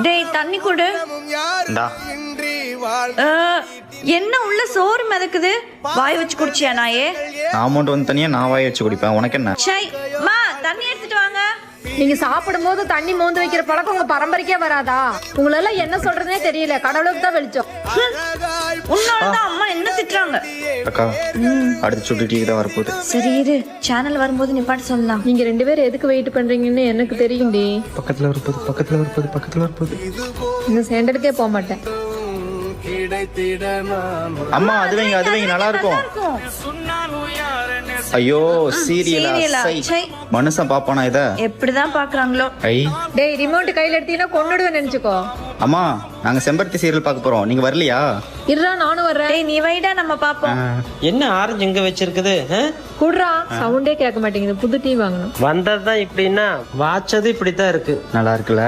டேய் தண்ணி குடு. என்ன உள்ள சோறு மிதக்குது, வாய் வச்சு குடிச்சியா நாயே? அமௌண்ட் வந்து தனியா நான் வாய் வச்சு குடிப்பேன், உனக்கு என்ன? சை மா தண்ணி எடுத்துட்டு வாங்க. நீங்க சாப்பிடும் போது தண்ணி மோந்து வைக்கிற பழக்கம் உங்க பரம்பரைக்கே வராதா? உங்களெல்லாம் என்ன சொல்றதுனே தெரியல, கடவுளுக்கு தான் வெளிச்சம். உன்னாலதான் அம்மா என்ன திட்டுறாங்க. அக்கா அடுத்து சுட்டு தான் வரப்போகுது. சரி இரு, சேனல் வரும்போது நீ பாட்டு சொல்லலாம். நீங்க 2 பேரும் எதுக்கு வெயிட் பண்றீங்கன்னு எனக்கு தெரியும்டி. பக்கத்துல வரப்போகுது. இந்த சேண்டலுக்கே போக மாட்டேன். அம்மா அது வைங்க நல்லா இருக்கும். ஐயோ சீரியலா? மனுஷன் பாப்பானா இத? எப்படிதான் பாக்குறாங்களோ. டேய் ரிமோட் கையில எடுத்தீங்கன்னா கொன்னுடுவேன் நினைச்சுக்கோ. அம்மா நாங்க செம்பருத்தி சீரியல் பார்க்க போறோம், நீங்க வரலையா? இருடா நானும் வர்றேன். டேய் நீ வைடா, நம்ம பாப்போம். என்ன ஆரஞ்சு இங்க வச்சிருக்குது? குடுறா, சவுண்டே கேட்க மாட்டேங்குது. புது டீ வாங்கணும். வந்ததுதான் இப்படின்னா வாச்சது இப்படித்தான் இருக்கு. நல்லா இருக்குல்ல?